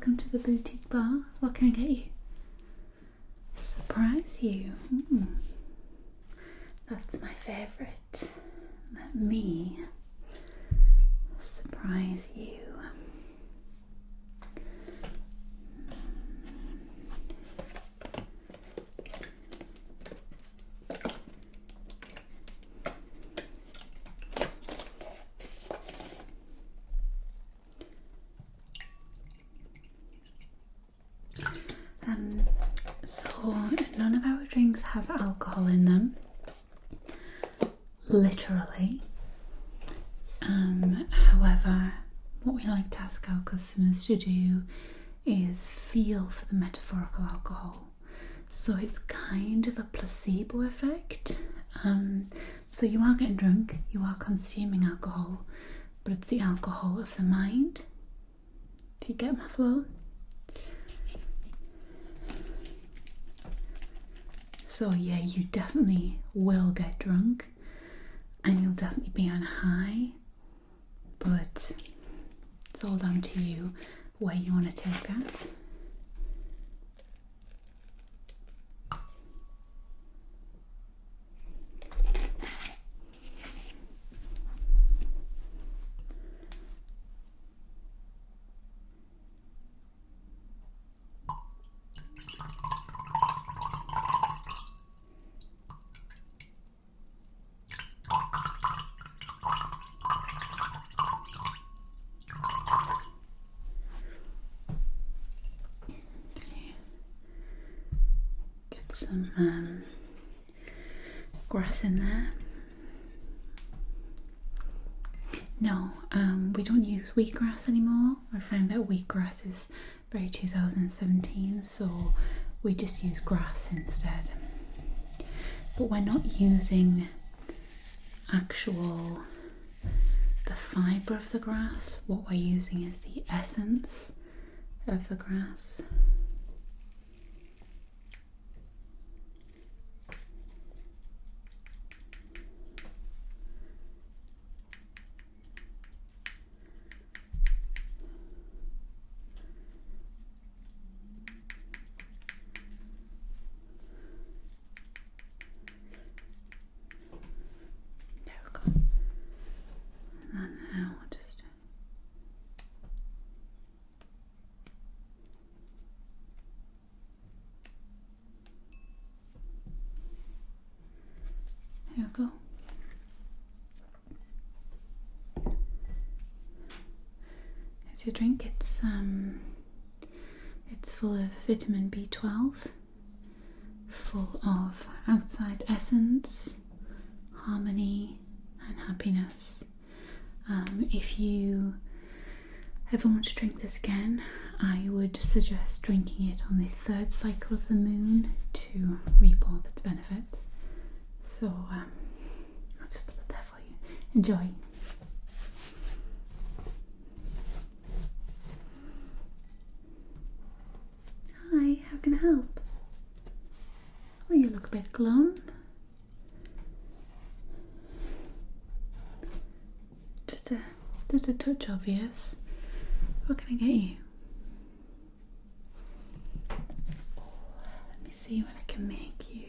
welcome to the boutique bar. What can I get you? Surprise you. That's my favourite. Let me surprise you. So none of our drinks have alcohol in them, literally. However, what we like to ask our customers to do is feel for the metaphorical alcohol. So it's kind of a placebo effect. So you are getting drunk, you are consuming alcohol, but it's the alcohol of the mind. If you get my flow. So yeah, you definitely will get drunk and you'll definitely be on a high, but it's all down to you where you want to take that. Some grass in there. No, we don't use wheatgrass anymore. I found that wheatgrass is very 2017, so we just use grass instead. But we're not using the fibre of the grass. What we're using is the essence of the grass. There we go. Here's your drink. It's full of vitamin B12, full of outside essence, harmony and happiness. If you ever want to drink this again, I would suggest drinking it on the 3rd cycle of the moon to reap all of its benefits. So I'll just put it there for you. Enjoy. Hi, how can I help? Oh, you look a bit glum. Just a touch obvious. What can I get you? Oh, let me see what I can make you.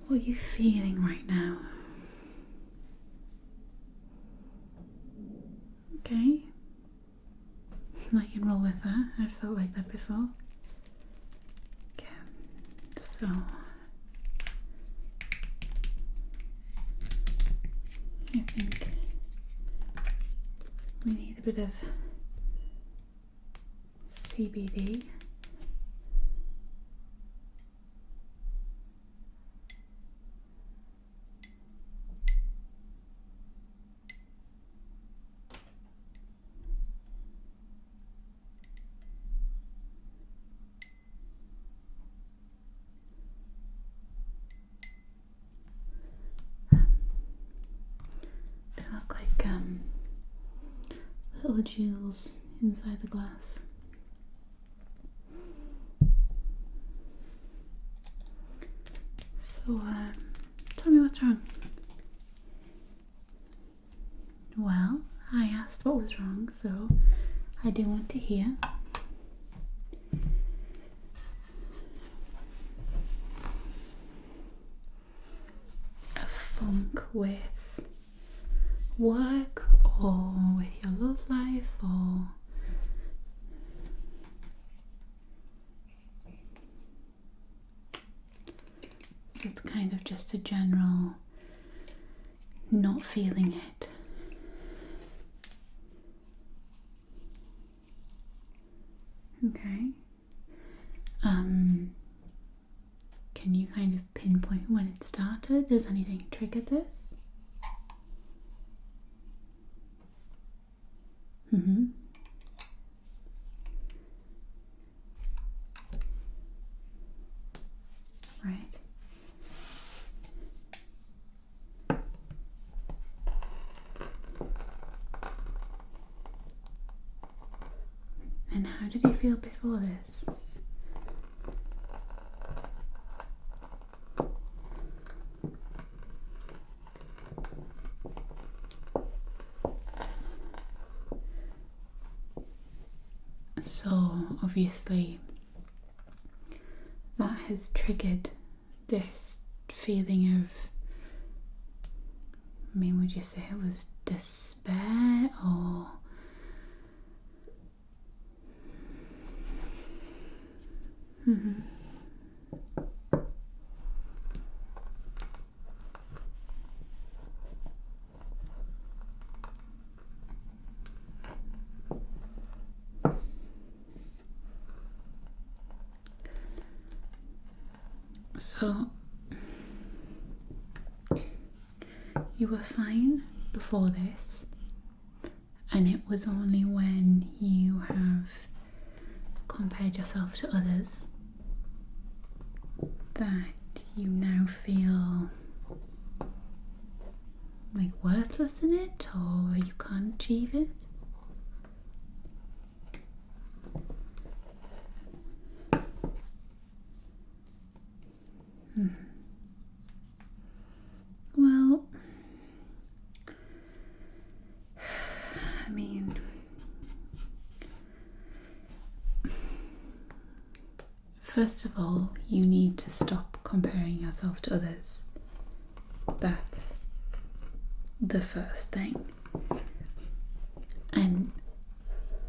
What are you feeling right now? Okay. I can roll with that. I've felt like that before. Okay. So I think we need a bit of CBD. Little jewels inside the glass. So, tell me what's wrong. Well, I asked what was wrong, so I do want to hear. A funk with work or with your love life, or so it's kind of just a general not feeling it. Okay. Can you kind of pinpoint when it started? Does anything trigger this? Right. And how did you feel before this? So obviously that has triggered this feeling of, I mean, would you say it was despair or So you were fine before this, and it was only when you have compared yourself to others that you now feel like worthless in it, or you can't achieve it. Well, I mean, first of all, you need to stop comparing yourself to others. That's the first thing. And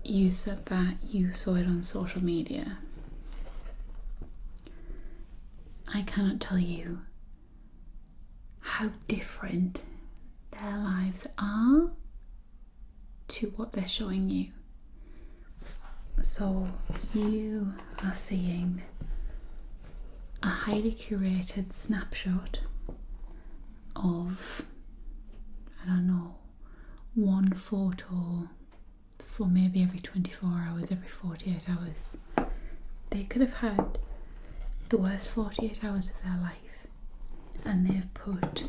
you said that you saw it on social media. I cannot tell you how different their lives are to what they're showing you. So you are seeing a highly curated snapshot of, I don't know, one photo for maybe every 24 hours, every 48 hours. They could have had the worst 48 hours of their life, and they've put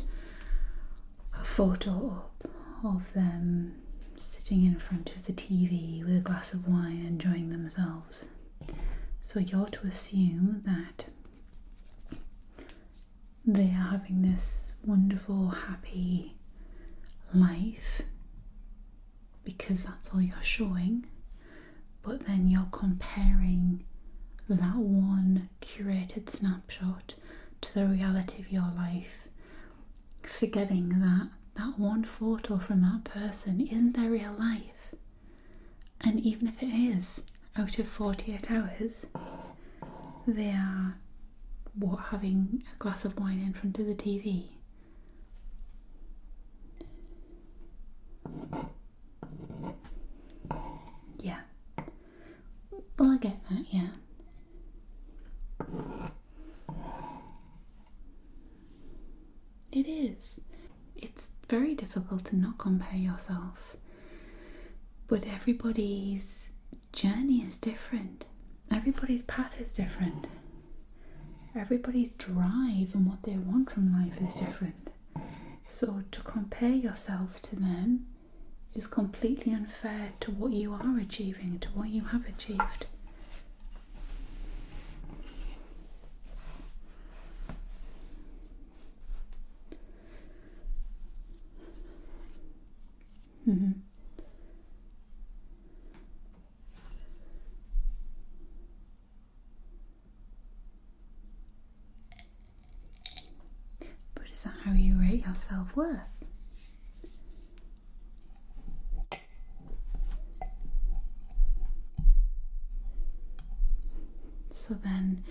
a photo up of them sitting in front of the TV with a glass of wine enjoying themselves. So you're to assume that they are having this wonderful, happy life because that's all you're showing, but then you're comparing that one curated snapshot to the reality of your life, forgetting that that one photo from that person isn't their real life. And even if it is, out of 48 hours, they are, having a glass of wine in front of the TV. Yeah. Well, I get that, yeah. It is. It's very difficult to not compare yourself. But everybody's journey is different. Everybody's path is different. Everybody's drive and what they want from life is different. So to compare yourself to them is completely unfair to what you are achieving, to what you have achieved. your self-worth. So then,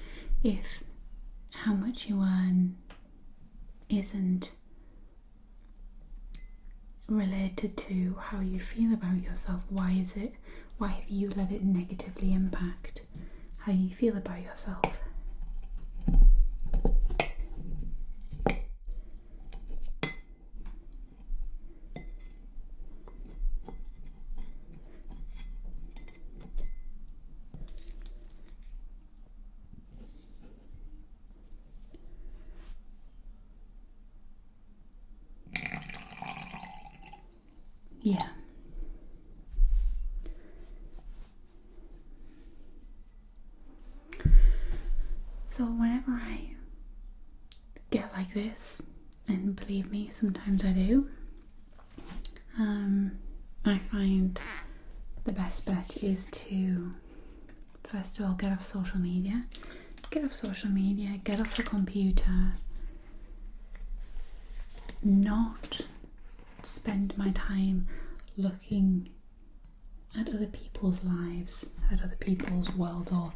if how much you earn isn't related to how you feel about yourself, why have you let it negatively impact how you feel about yourself? Yeah. So whenever I get like this, and believe me, sometimes I do, I find the best bet is to first of all get off social media, get off the computer, not spend my time looking at other people's lives, at other people's world, or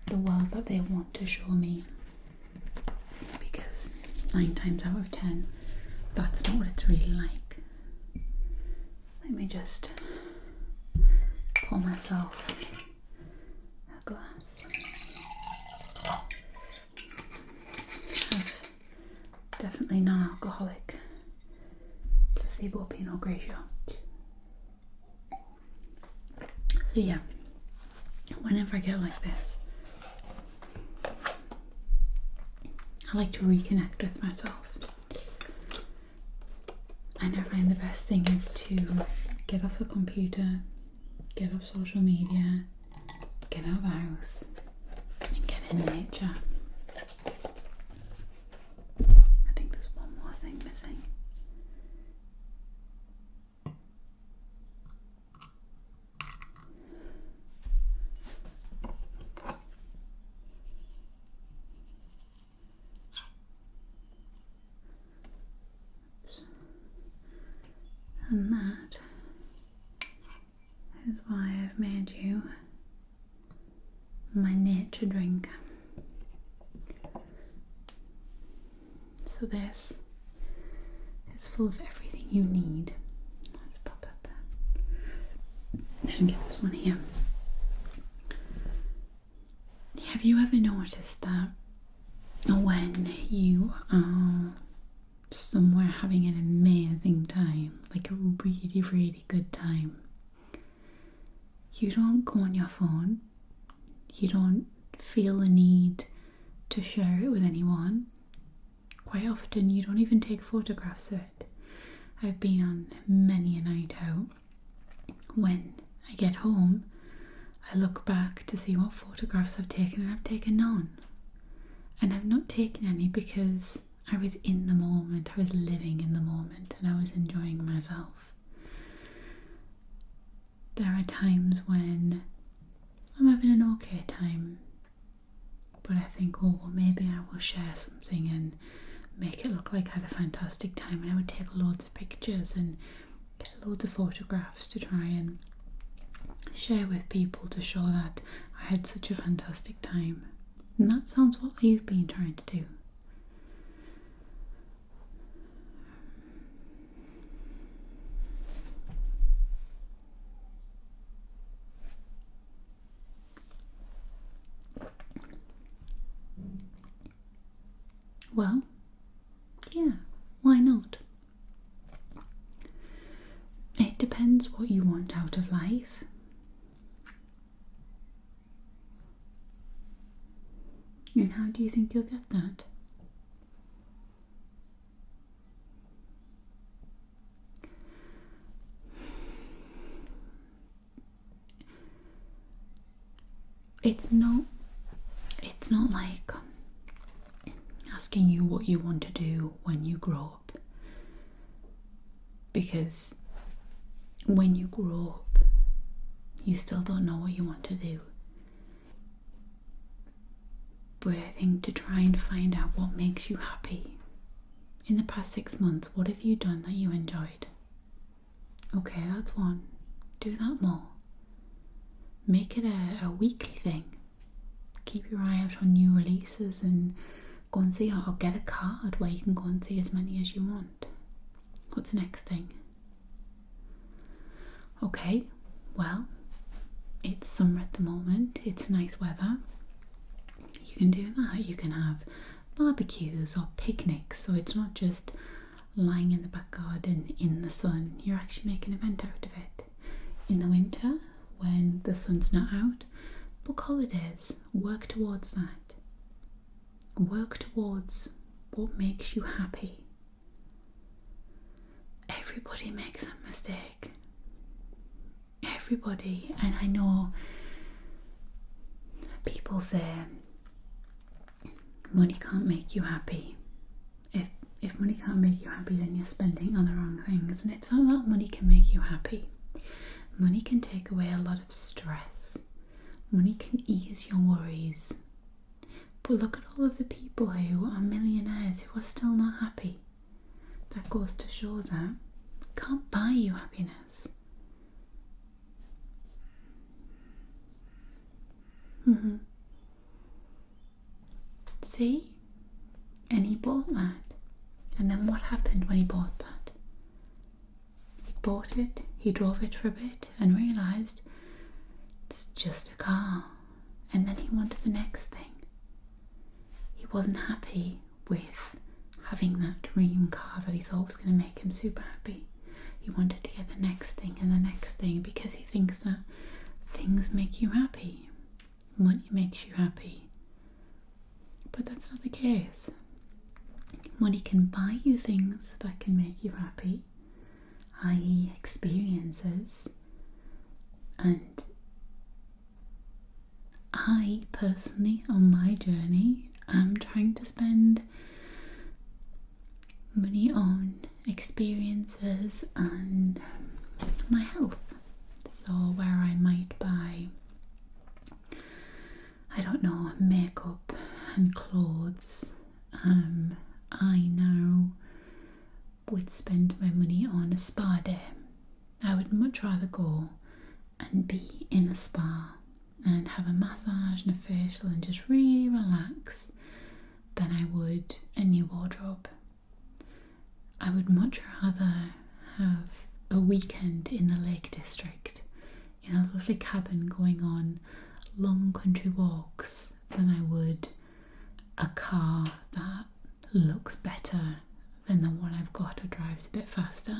the world that they want to show me, because 9 times out of 10 that's not what it's really like. Let me just pour myself a glass. Definitely non-alcoholic placebo Pinot Grigio. So yeah, whenever I get like this, I like to reconnect with myself, and I find the best thing is to get off the computer, get off social media, get out of the house and get in nature. I think there's one more thing missing. And that is why I've made you my nature drink. So this is full of everything you need. Let's pop that there. And get this one here. Have you ever noticed that when you are somewhere having an amazing time, like a really, really good time, you don't go on your phone, you don't feel the need to share it with anyone. Quite often you don't even take photographs of it. I've been on many a night out. When I get home, I look back to see what photographs I've taken, and I've taken none. And I've not taken any because I was in the moment, I was living in the moment, and I was enjoying myself. There are times when I'm having an okay time, but I think, oh, well, maybe I will share something and make it look like I had a fantastic time, and I would take loads of pictures and get loads of photographs to try and share with people to show that I had such a fantastic time. And that sounds what you've been trying to do. Well, yeah, why not? It depends what you want out of life. And how do you think you'll get that? It's not like asking you what you want to do when you grow up, because when you grow up you still don't know what you want to do. But I think to try and find out what makes you happy In the past 6 months, what have you done that you enjoyed? Okay, that's one. Do that more. Make it a weekly thing. Keep your eye out on new releases and go and see, or get a card where you can go and see as many as you want. What's the next thing? Okay, well, it's summer at the moment. It's nice weather. You can do that. You can have barbecues or picnics, so it's not just lying in the back garden in the sun. You're actually making an event out of it. In the winter, when the sun's not out, book holidays. Work towards that. Work towards what makes you happy. Everybody makes that mistake. Everybody. And I know people say money can't make you happy. If money can't make you happy, then you're spending on the wrong things. And it's not that money can make you happy. Money can take away a lot of stress. Money can ease your worries. But look at all of the people who are millionaires who are still not happy. That goes to show that it can't buy you happiness. See? And he bought that. And then what happened when he bought that? He bought it, he drove it for a bit and realised it's just a car. And then he wanted the next thing. He wasn't happy with having that dream car that he thought was going to make him super happy. He wanted to get the next thing and the next thing because he thinks that things make you happy. Money makes you happy. But that's not the case. Money can buy you things that can make you happy, i.e. experiences. And I personally, on my journey, am trying to spend money on experiences and my health. So where I might buy, I don't know, makeup and clothes, I now would spend my money on a spa day. I would much rather go and be in a spa and have a massage and a facial and just really relax than I would a new wardrobe. I would much rather have a weekend in the Lake District in a lovely cabin going on long country walks than I would a car that looks better than the one I've got or drives a bit faster.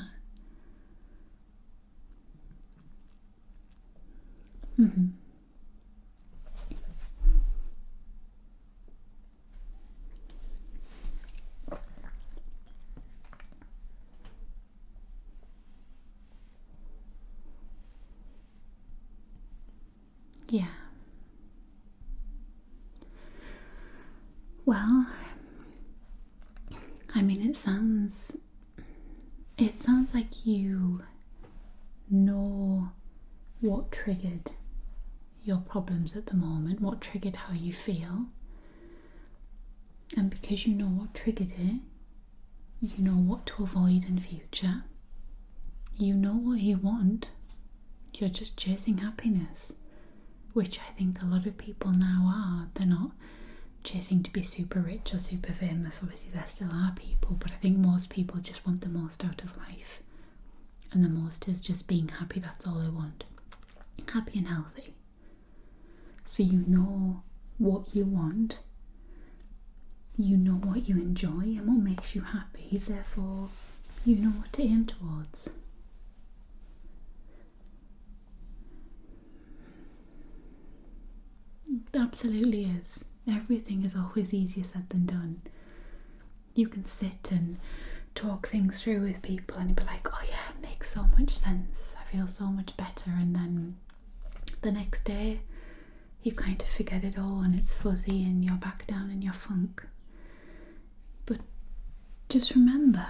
Yeah. Well, I mean, it sounds like you know what triggered your problems at the moment, what triggered how you feel. And because you know what triggered it, you know what to avoid in future. You know what you want. You're just chasing happiness, which I think a lot of people now are. They're not chasing to be super rich or super famous. Obviously there still are people, but I think most people just want the most out of life, and the most is just being happy. That's all they want. Happy and healthy. So you know what you want, you know what you enjoy and what makes you happy, therefore you know what to aim towards. It absolutely is. Everything is always easier said than done. You can sit and talk things through with people and you'll be like, oh yeah, it makes so much sense, I feel so much better, and then the next day you kind of forget it all and it's fuzzy and you're back down in your funk. But just remember,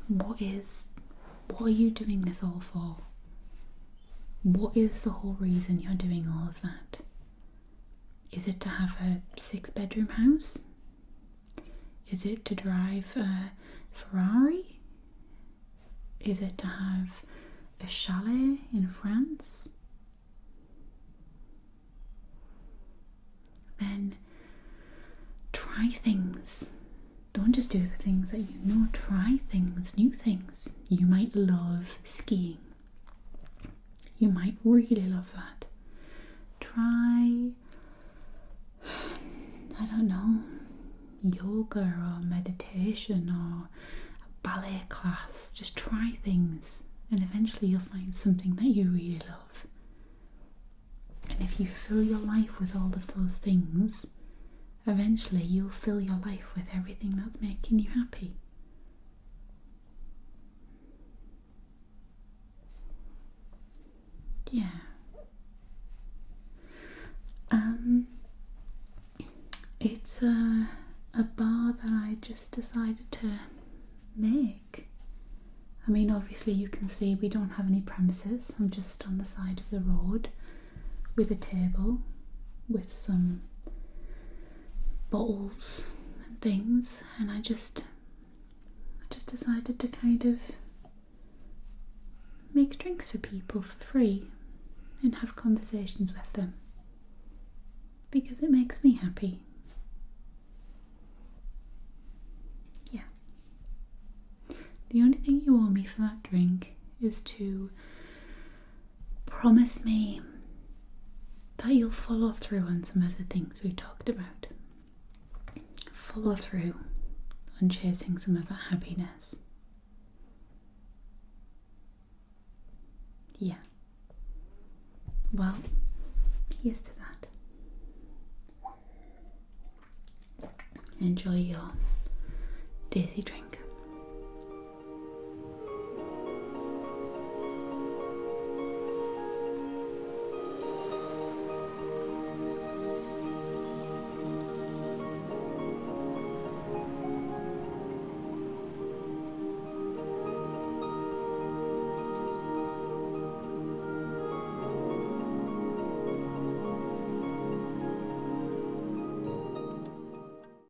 what are you doing this all for? What is the whole reason you're doing all of that? Is it to have a 6-bedroom house? Is it to drive a Ferrari? Is it to have a chalet in France? Then try things. Don't just do the things that you know, try things, new things. You might love skiing. You might really love that. Try, I don't know, yoga or meditation or a ballet class. Just try things and eventually you'll find something that you really love. And if you fill your life with all of those things, eventually you'll fill your life with everything that's making you happy. Yeah. It's a bar that I just decided to make. I mean, obviously you can see we don't have any premises. I'm just on the side of the road with a table with some bottles and things, and I just decided to kind of make drinks for people for free and have conversations with them because it makes me happy. Yeah. The only thing you owe me for that drink is to promise me that you'll follow through on some of the things we've talked about. Follow through on chasing some of that happiness. Yeah. Well, here's to that. Enjoy your daisy drink.